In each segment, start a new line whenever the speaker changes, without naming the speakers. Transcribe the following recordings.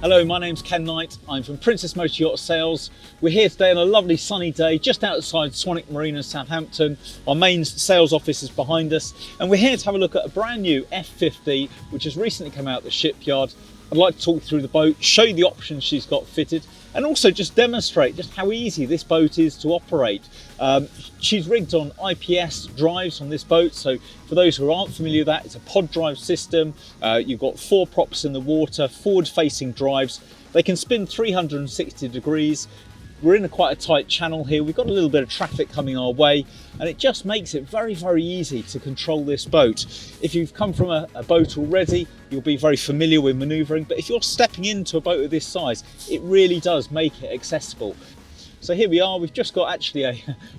Hello, my name's Ken Knight. I'm from Princess Motor Yacht Sales. We're here today on a lovely sunny day just outside Swanwick Marine in Southampton. Our main sales office is behind us, and we're here to have a look at a brand new F50 which has recently come out of the shipyard. I'd like to talk you through the boat, show you the options she's got fitted, and also just demonstrate just how easy this boat is to operate. She's rigged on IPS drives on this boat, so for those who aren't familiar with that, it's a pod drive system. You've got 4 props in the water, forward facing drives. They can spin 360 degrees. We're in quite a tight channel here. We've got a little bit of traffic coming our way, and it just makes it very, very easy to control this boat. If you've come from a boat already, you'll be very familiar with manoeuvring, but if you're stepping into a boat of this size, it really does make it accessible. So here we are, we've just got actually a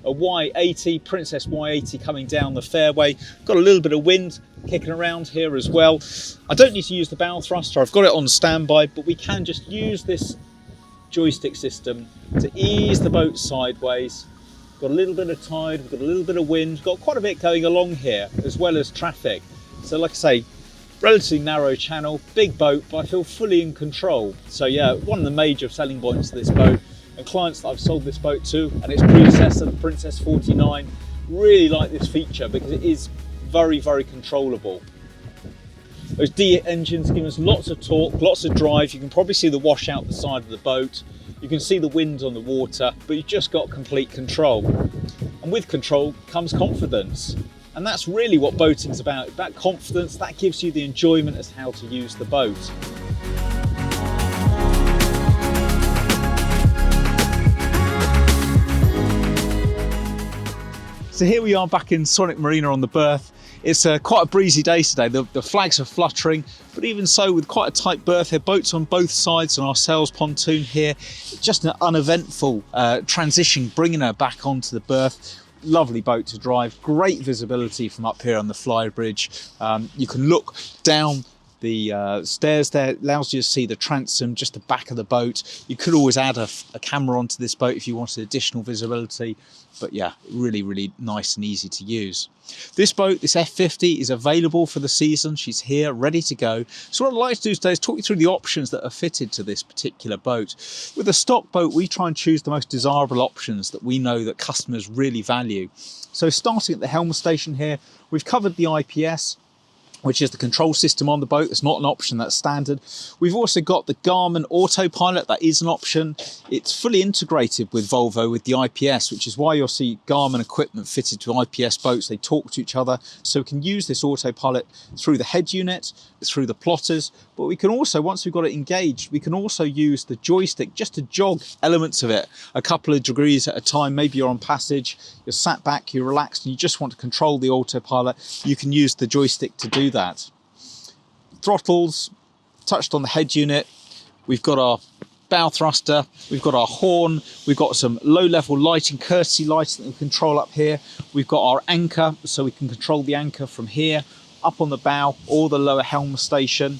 Y80, Princess Y80 coming down the fairway. Got a little bit of wind kicking around here as well. I don't need to use the bow thruster, I've got it on standby, but we can just use this joystick system to ease the boat sideways. Got a little bit of tide, we've got a little bit of wind, got quite a bit going along here as well as traffic. So like I say, relatively narrow channel, big boat, but I feel fully in control. So yeah, one of the major selling points of this boat, and clients that I've sold this boat to and its predecessor, the Princess 49, really like this feature because it is very, very controllable. Those D engines give us lots of torque, lots of drive. You can probably see the wash out the side of the boat. You can see the wind on the water, but you've just got complete control. And with control comes confidence. And that's really what boating's about. That confidence, that gives you the enjoyment as how to use the boat. So here we are back in Swanwick Marina on the berth. It's quite a breezy day today. The flags are fluttering, but even so, with quite a tight berth here, boats on both sides on our sails pontoon here. Just an uneventful transition, bringing her back onto the berth. Lovely boat to drive, great visibility from up here on the Flybridge. You can look down the stairs there, it allows you to see the transom, just the back of the boat. You could always add a camera onto this boat if you wanted additional visibility, but yeah, really, really nice and easy to use. This boat, this F50, is available for the season. She's here, ready to go. So what I'd like to do today is talk you through the options that are fitted to this particular boat. With a stock boat, we try and choose the most desirable options that we know that customers really value. So starting at the helm station here, we've covered the IPS, which is the control system on the boat. It's not an option, that's standard. We've also got the Garmin autopilot, that is an option. It's fully integrated with Volvo with the IPS, which is why you'll see Garmin equipment fitted to IPS boats. They talk to each other, so we can use this autopilot through the head unit, through the plotters, but we can also, once we've got it engaged, we can also use the joystick just to jog elements of it a couple of degrees at a time. Maybe you're on passage, you're sat back, you're relaxed, and you just want to control the autopilot. You can use the joystick to do that. Throttles, touched on the head unit. We've got our bow thruster, we've got our horn, we've got some low-level lighting, courtesy lighting that we control up here. We've got our anchor, so we can control the anchor from here, up on the bow or the lower helm station.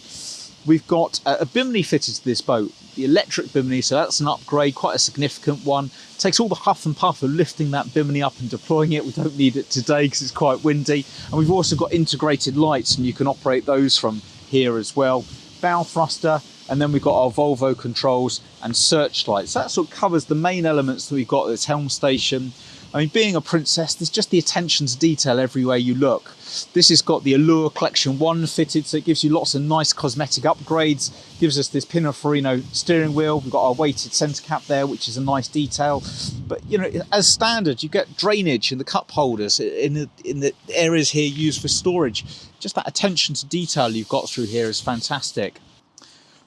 We've got a bimini fitted to this boat, the electric bimini, so that's an upgrade, quite a significant one. Takes all the huff and puff of lifting that bimini up and deploying it. We don't need it today because it's quite windy. And we've also got integrated lights, and you can operate those from here as well. Bow thruster, and then we've got our Volvo controls and searchlights. That sort of covers the main elements that we've got at this helm station. I mean, being a Princess, there's just the attention to detail everywhere you look. This has got the Allure Collection 1 fitted, so it gives you lots of nice cosmetic upgrades. Gives us this Pininfarina steering wheel. We've got our weighted centre cap there, which is a nice detail. But, you know, as standard, you get drainage in the cup holders, in the areas here used for storage. Just that attention to detail you've got through here is fantastic.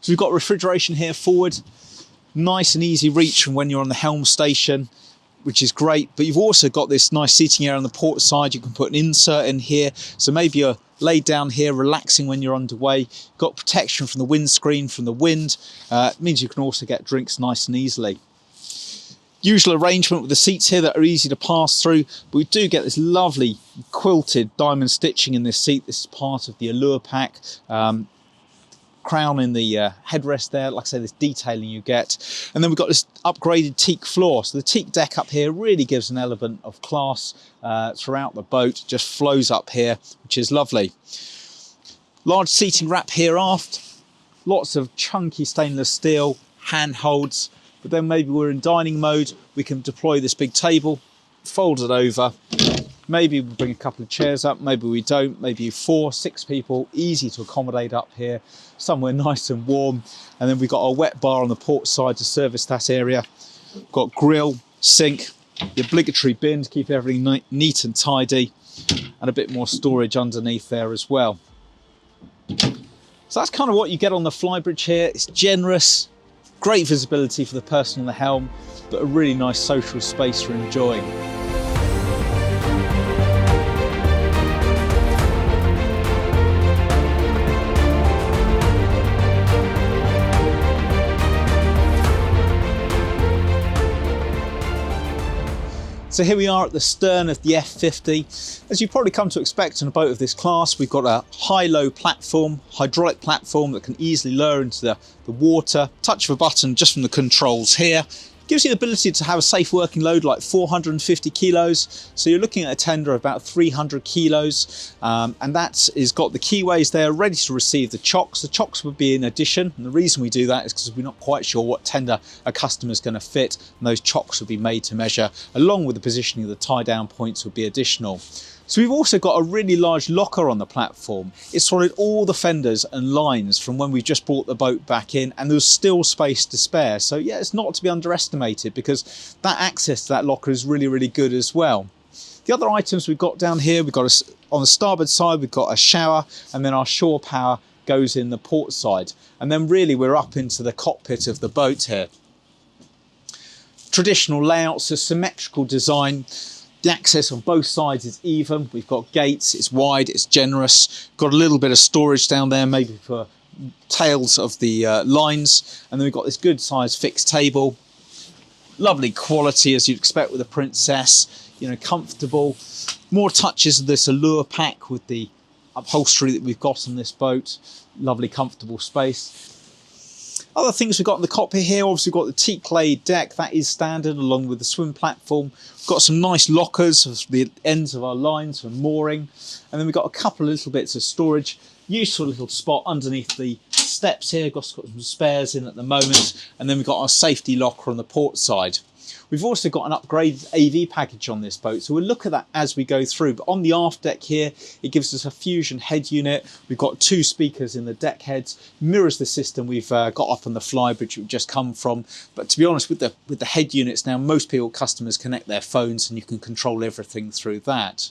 So we've got refrigeration here forward. Nice and easy reach from when you're on the helm station, which is great, but you've also got this nice seating area on the port side. You can put an insert in here, so maybe you're laid down here relaxing when you're underway. Got protection from the windscreen, from the wind. It means you can also get drinks nice and easily. Usual arrangement with the seats here that are easy to pass through, but we do get this lovely quilted diamond stitching in this seat. This is part of the Allure pack. Crown in the headrest there, like I say, this detailing you get. And then we've got this upgraded teak floor. So the teak deck up here really gives an element of class throughout the boat. It just flows up here, which is lovely. Large seating wrap here aft. Lots of chunky stainless steel handholds, but then maybe we're in dining mode, we can deploy this big table, fold it over, maybe we bring a couple of chairs up, maybe we don't, maybe 4, 6 people, easy to accommodate up here, somewhere nice and warm. And then we've got our wet bar on the port side to service that area. We've got grill, sink, the obligatory bin to keep everything neat and tidy, and a bit more storage underneath there as well. So that's kind of what you get on the Flybridge here. It's generous, great visibility for the person on the helm, but a really nice social space for enjoying. So here we are at the stern of the F50. As you've probably come to expect on a boat of this class, we've got a high-low platform, hydraulic platform that can easily lower into the water. Touch of a button just from the controls here. Gives you the ability to have a safe working load like 450 kilos. So you're looking at a tender of about 300 kilos. And that is got the keyways there ready to receive the chocks. The chocks would be in addition. And the reason we do that is because we're not quite sure what tender a customer's going to fit. And those chocks would be made to measure, along with the positioning of the tie down points would be additional. So we've also got a really large locker on the platform. It's sorted all the fenders and lines from when we've just brought the boat back in, and there's still space to spare. So yeah, it's not to be underestimated, because that access to that locker is really, really good as well. The other items we've got down here, we've got on the starboard side, we've got a shower, and then our shore power goes in the port side. And then really we're up into the cockpit of the boat here. Traditional layouts, a symmetrical design. The access on both sides is even. We've got gates, it's wide, it's generous. Got a little bit of storage down there, maybe for tails of the lines. And then we've got this good sized fixed table. Lovely quality as you'd expect with a Princess, you know, comfortable. More touches of this allure pack with the upholstery that we've got on this boat. Lovely comfortable space. Other things we've got in the cockpit here, obviously we've got the teak laid deck, that is standard, along with the swim platform. We've got some nice lockers at the ends of our lines for mooring. And then we've got a couple of little bits of storage. Useful little spot underneath the steps here, got some spares in at the moment. And then we've got our safety locker on the port side. We've also got an upgraded AV package on this boat, so we'll look at that as we go through. But on the aft deck here, it gives us a fusion head unit. We've got 2 speakers in the deck heads, mirrors the system we've got up on the Flybridge we've just come from. But to be honest, with the head units now, most customers connect their phones and you can control everything through that.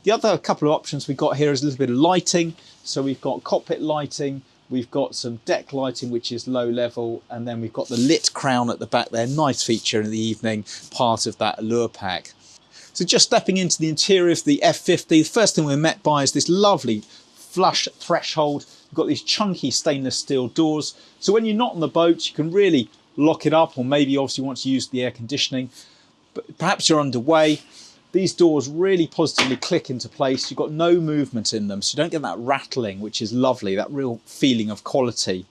The other couple of options we've got here is a little bit of lighting. So we've got cockpit lighting, we've got some deck lighting, which is low level, and then we've got the lit crown at the back there. Nice feature in the evening, part of that allure pack. So just stepping into the interior of the F50, the first thing we're met by is this lovely flush threshold. We've got these chunky stainless steel doors. So when you're not on the boat, you can really lock it up, or maybe obviously you want to use the air conditioning, but perhaps you're underway. These doors really positively click into place. You've got no movement in them, so you don't get that rattling, which is lovely, that real feeling of quality.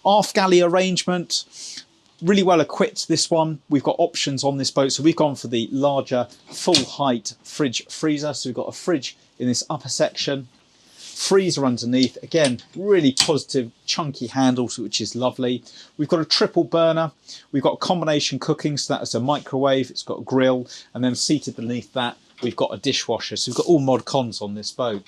Aft galley arrangement, really well equipped, this one. We've got options on this boat, so we've gone for the larger full height fridge freezer. So we've got a fridge in this upper section, freezer underneath, again really positive chunky handles, which is lovely. We've got a triple burner, we've got combination cooking, so that's a microwave, it's got a grill, and then seated beneath that we've got a dishwasher. So we've got all mod cons on this boat.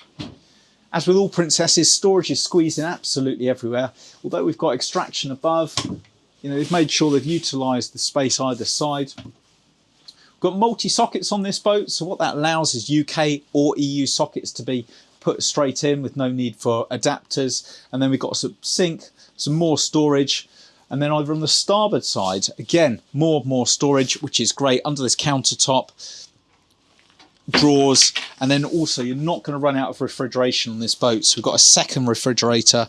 As with all Princesses, storage is squeezed in absolutely everywhere. Although we've got extraction above, you know, they've made sure they've utilised the space either side. We've got multi-sockets on this boat, so what that allows is UK or EU sockets to be put straight in with no need for adapters. And then we've got some sink, some more storage, and then over on the starboard side, again, more storage, which is great under this countertop, drawers, and then also you're not going to run out of refrigeration on this boat. So we've got a second refrigerator,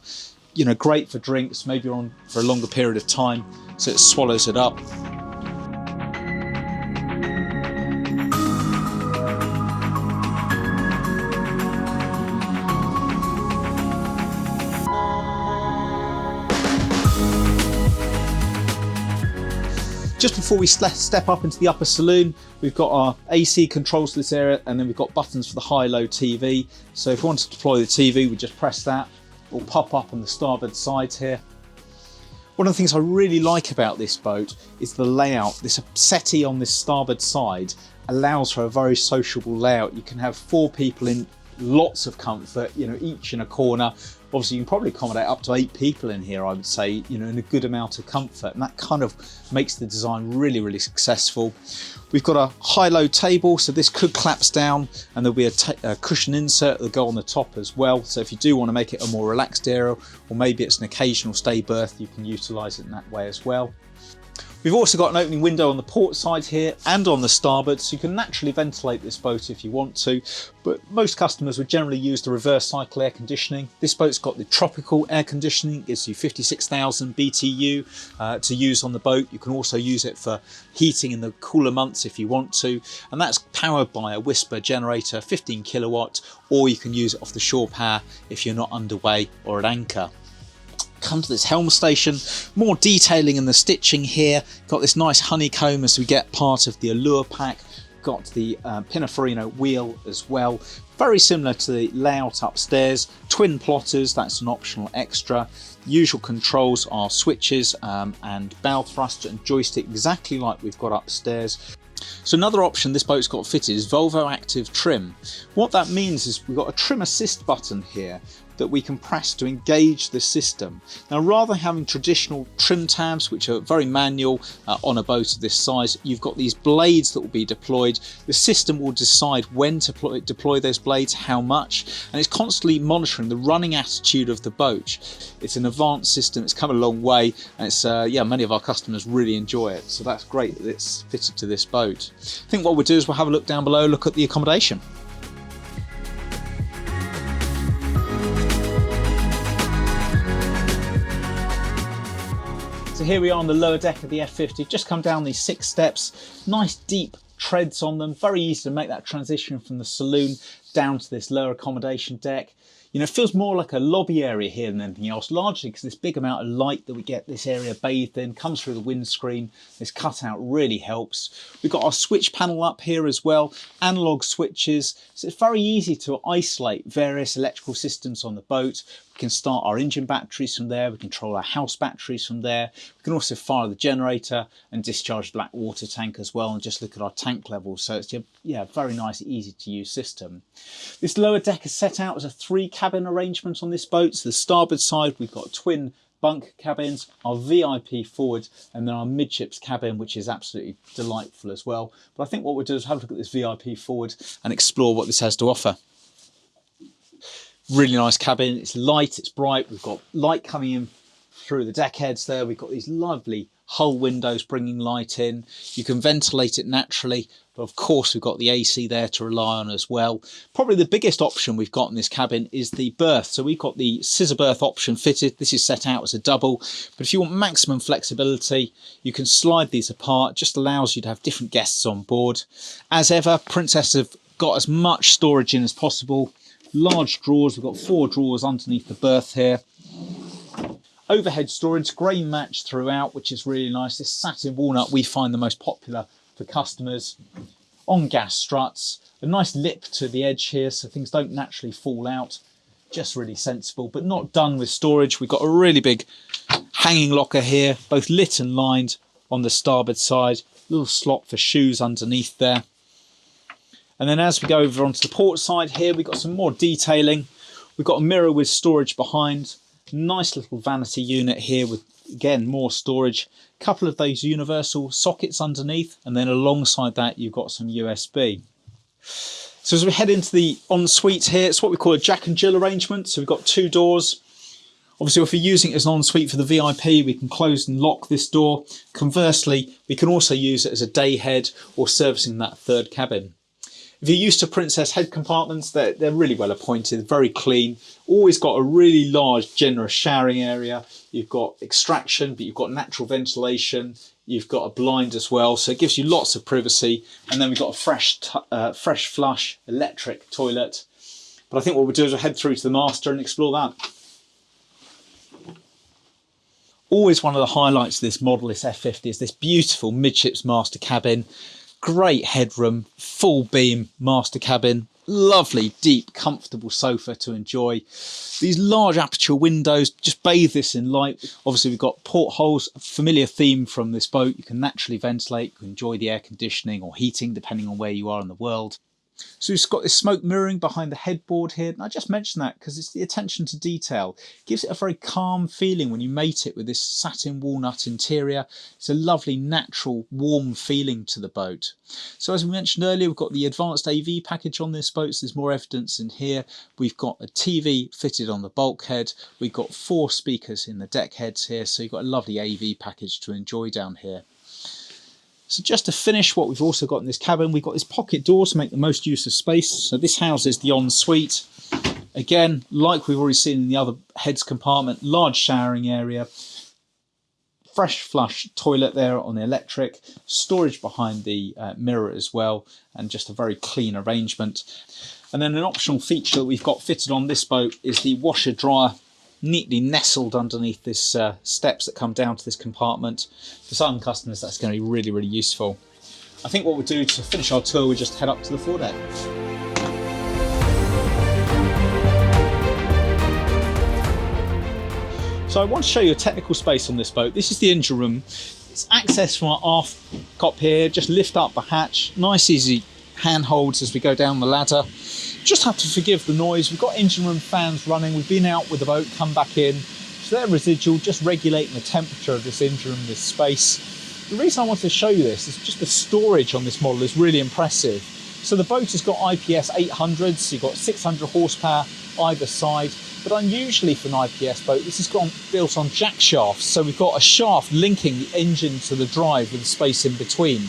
you know, great for drinks, maybe you're on for a longer period of time, so it swallows it up. Just before we step up into the upper saloon, we've got our AC controls to this area, and then we've got buttons for the high-low TV. So if we want to deploy the TV, we just press that. It will pop up on the starboard side here. One of the things I really like about this boat is the layout. This settee on this starboard side allows for a very sociable layout. You can have 4 people in lots of comfort, you know, each in a corner. Obviously you can probably accommodate up to 8 people in here, I would say, you know, in a good amount of comfort, and that kind of makes the design really, really successful. We've got a high-low table, so this could collapse down, and there'll be a cushion insert that'll go on the top as well. So if you do want to make it a more relaxed area, or maybe it's an occasional stay berth, you can utilise it in that way as well. We've also got an opening window on the port side here and on the starboard, so you can naturally ventilate this boat if you want to, but most customers would generally use the reverse cycle air conditioning. This boat's got the tropical air conditioning, gives you 56,000 BTU to use on the boat. You can also use it for heating in the cooler months if you want to, and that's powered by a Whisper generator, 15 kilowatt, or you can use it off the shore power if you're not underway or at anchor. Come to this helm station, more detailing in the stitching here. Got this nice honeycomb as we get part of the allure pack. Got the Pininfarina wheel as well. Very similar to the layout upstairs. Twin plotters, that's an optional extra. Usual controls are switches and bow thruster and joystick, exactly like we've got upstairs. So another option this boat's got fitted is Volvo Active Trim. What that means is we've got a trim assist button here that we can press to engage the system. Now, rather than having traditional trim tabs, which are very manual on a boat of this size, you've got these blades that will be deployed. The system will decide when to deploy those blades, how much, and it's constantly monitoring the running attitude of the boat. It's an advanced system, it's come a long way, and it's yeah, many of our customers really enjoy it, so that's great that it's fitted to this boat. I think what we'll do is we'll have a look down below, look at the accommodation. So here we are on the lower deck of the F50, just come down these 6 steps, nice deep treads on them, very easy to make that transition from the saloon down to this lower accommodation deck. You know, it feels more like a lobby area here than anything else, largely because this big amount of light that we get this area bathed in comes through the windscreen. This cutout really helps. We've got our switch panel up here as well, analog switches, so it's very easy to isolate various electrical systems on the boat. We can start our engine batteries from there, we control our house batteries from there. We can also fire the generator and discharge the black water tank as well, and just look at our tank levels. So it's, yeah, very nice, easy to use system. This lower deck is set out as a 3-cabin arrangement on this boat. So the starboard side, we've got twin bunk cabins, our VIP forward, and then our midships cabin, which is absolutely delightful as well. But I think what we'll do is have a look at this VIP forward and explore what this has to offer. Really nice cabin, it's light, it's bright, we've got light coming in through the deck heads there, we've got these lovely hull windows bringing light in. You can ventilate it naturally, but of course we've got the AC there to rely on as well. Probably the biggest option we've got in this cabin is the berth. So we've got the scissor berth option fitted. This is set out as a double, but if you want maximum flexibility, you can slide these apart. It just allows you to have different guests on board. As ever, Princess have got as much storage in as possible. Large drawers, we've got 4 drawers underneath the berth here. Overhead storage, grain matched throughout, which is really nice. This satin walnut we find the most popular for customers. On gas struts, a nice lip to the edge here so things don't naturally fall out. Just really sensible, but not done with storage. We've got a really big hanging locker here, both lit and lined on the starboard side. Little slot for shoes underneath there. And then as we go over onto the port side here, we've got some more detailing. We've got a mirror with storage behind. Nice little vanity unit here with, again, more storage. A couple of those universal sockets underneath, and then alongside that you've got some USB. So as we head into the ensuite here, it's what we call a Jack and Jill arrangement. So we've got 2 doors. Obviously, if we're using it as an ensuite for the VIP, we can close and lock this door. Conversely, we can also use it as a day head or servicing that 3rd cabin. If you're used to Princess head compartments, they're really well appointed, very clean. Always got a really large, generous showering area. You've got extraction, but you've got natural ventilation. You've got a blind as well, so it gives you lots of privacy. And then we've got a fresh flush electric toilet. But I think what we'll do is we'll head through to the master and explore that. Always one of the highlights of this model, this F50, is this beautiful midships master cabin. Great headroom, full beam master cabin, Lovely, deep, comfortable sofa to enjoy. These large aperture windows just bathe this in light. Obviously, we've got portholes, a familiar theme from this boat. You can naturally ventilate, you can enjoy the air conditioning or heating, depending on where you are in the world. So we've got this smoke mirroring behind the headboard here. And I just mentioned that because it's the attention to detail. It gives it a very calm feeling when you mate it with this satin walnut interior. It's a lovely, natural, warm feeling to the boat. So as we mentioned earlier, we've got the advanced AV package on this boat. So there's more evidence in here. We've got a TV fitted on the bulkhead. We've got 4 speakers in the deck heads here. So you've got a lovely AV package to enjoy down here. So just to finish, what we've also got in this cabin, we've got this pocket door to make the most use of space. So this houses the ensuite. Again, like we've already seen in the other heads compartment, large showering area, fresh flush toilet there on the electric, storage behind the mirror as well, and just a very clean arrangement. And then an optional feature that we've got fitted on this boat is the washer dryer, neatly nestled underneath this steps that come down to this compartment. For some customers, that's going to be really, really useful. I think what we'll do to finish our tour, we'll just head up to the foredeck. So I want to show you a technical space on this boat. This is the engine room. It's accessed from our aft cockpit here. Just lift up the hatch. Nice, easy handholds as we go down the ladder. Just have to forgive the noise. We've got engine room fans running. We've been out with the boat, come back in. So they're residual, just regulating the temperature of this engine room, this space. The reason I wanted to show you this is just the storage on this model is really impressive. So the boat has got IPS 800s, you've got 600 horsepower either side. But unusually for an IPS boat, this is built on jack shafts. So we've got a shaft linking the engine to the drive with space in between.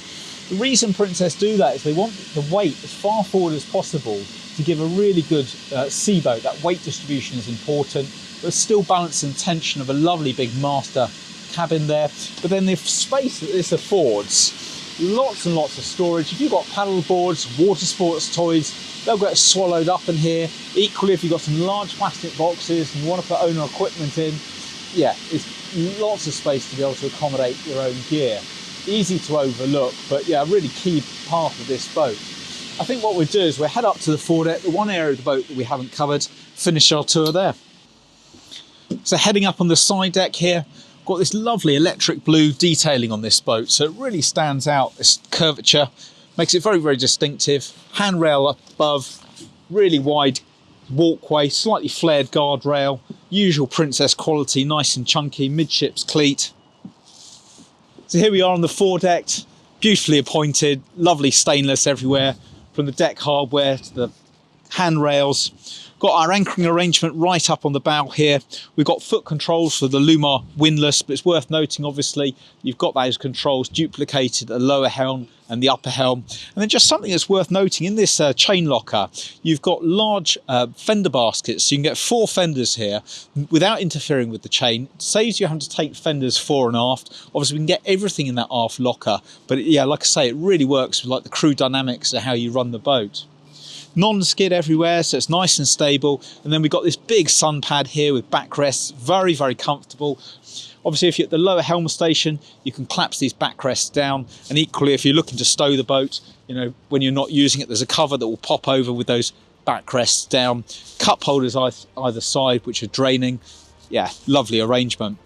The reason Princess do that is they want the weight as far forward as possible to give a really good seaboat. That weight distribution is important, but still balance and tension of a lovely big master cabin there. But then the space that this affords, lots and lots of storage. If you've got paddle boards, water sports toys, they'll get swallowed up in here. Equally, if you've got some large plastic boxes and you want to put owner equipment in, yeah, it's lots of space to be able to accommodate your own gear. Easy to overlook, but yeah, a really key part of this boat. I think what we'll do is we'll head up to the foredeck, the one area of the boat that we haven't covered, finish our tour there. So heading up on the side deck here, got this lovely electric blue detailing on this boat, so it really stands out, this curvature, makes it very, very distinctive. Handrail up above, really wide walkway, slightly flared guardrail, usual Princess quality, nice and chunky, midships cleat. So here we are on the foredeck, beautifully appointed, lovely stainless everywhere, from the deck hardware to the handrails. Got our anchoring arrangement right up on the bow here. We've got foot controls for the Lumar windlass, but it's worth noting, obviously, you've got those controls duplicated at the lower helm and the upper helm. And then just something that's worth noting, in this chain locker, you've got large fender baskets. So you can get 4 fenders here without interfering with the chain. It saves you having to take fenders fore and aft. Obviously, we can get everything in that aft locker. But yeah, like I say, it really works with like the crew dynamics of how you run the boat. Non-skid everywhere, so it's nice and stable. And then we've got this big sun pad here with backrests, very, very comfortable. Obviously, if you're at the lower helm station, you can collapse these backrests down. And equally, if you're looking to stow the boat, you know, when you're not using it, there's a cover that will pop over with those backrests down. Cup holders either side, which are draining. Yeah, lovely arrangement.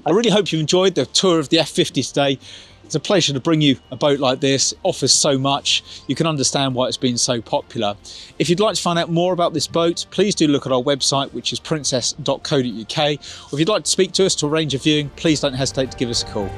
I really hope you enjoyed the tour of the F50 today. It's a pleasure to bring you a boat like this. It offers so much. You can understand why it's been so popular. If you'd like to find out more about this boat, please do look at our website, which is princess.co.uk. Or if you'd like to speak to us to arrange a viewing, please don't hesitate to give us a call.